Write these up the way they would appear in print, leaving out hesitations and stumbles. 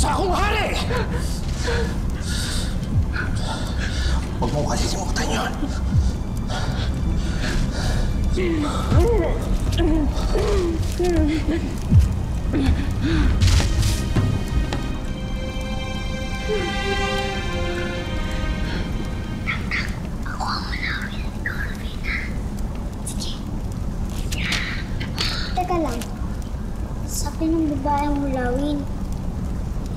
Isa akong hari! Huwag mo kalilimutan yun. Ako ang malawin, ikaw, Ravina. Sige. Teka lang. Sabi ng babaeng mulawin,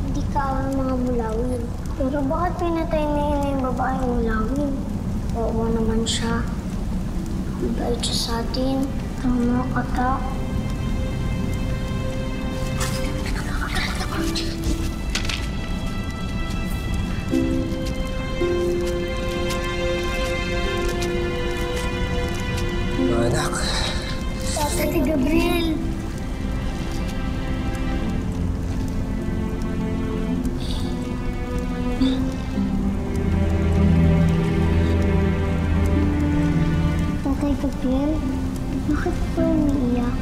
hindi ka ang mga mulawin. Pero bakit pinatay na yun yung babaeng mulawin? Oo naman siya. Mabait siya sa atin. Tama ka, Ta. Mga anak. Tatay Gabriel. Tatay Gabriel, bakit po umiiyak?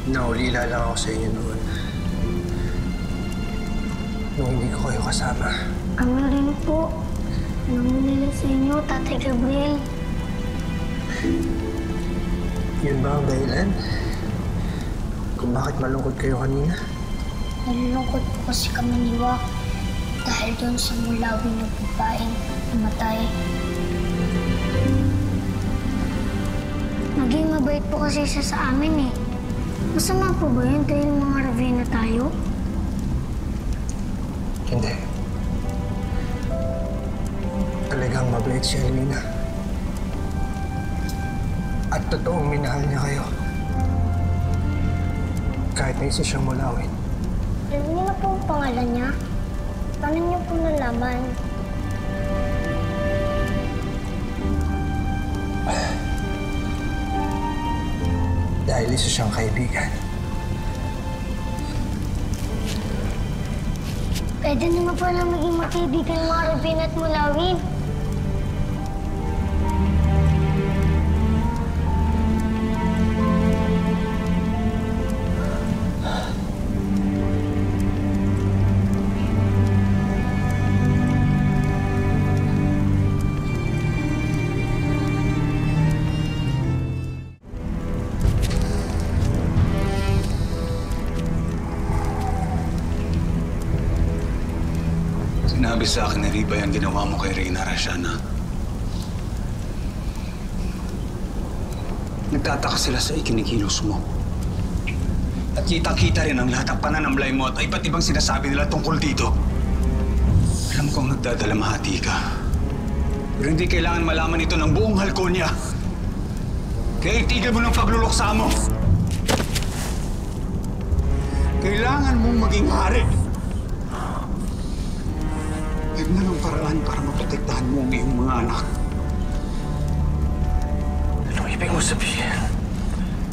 Naulila lang ako sa inyo noon. Nung hindi ko kayo kasama. Kami rin po. Nangunila sa inyo, Tatay Gabriel. Yun ba ang dahilan? Kung bakit malungkot kayo kanina? Nalulungkot po kasi kami ni Wak dahil doon sa mulawin na babaeng namatay. Naging mabait po kasi siya sa amin eh. Masama po ba yun dahil mga Ravina tayo? Hindi. Talagang mabait si Almina. At totoong minahal niya kayo. Kahit na isa siyang mulawin. Alam niyo na po ang pangalan niya? Paano niyo po nalaman? Dahil isa siyang kaibigan. Pwede naman po lang maging magkaibigan ng mga Ravina at mulawin. Sinabi sa akin ni Riba yung ginawa mo kay Reyna Rashana. Nagtataka sila sa ikinikilos mo. At kitang-kita rin ang lahat ng pananamlay mo at iba't ibang sinasabi nila tungkol dito. Alam kong nagdadalamhati ka. Pero hindi kailangan malaman ito ng buong Halconia. Kaya itigil mo ng pagluluksa mo. Kailangan mong maging hari. Tignan ang paraan para maprotektahan mo ang iyong mga anak. Anong ibig mo sabihin?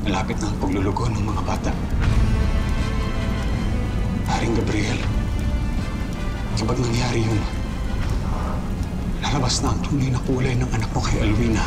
Malapit na ang paglulugo ng mga bata. Haring Gabriel, kapag nangyari yun, lalabas na ang tunay na kulay ng anak mo kay Alwina.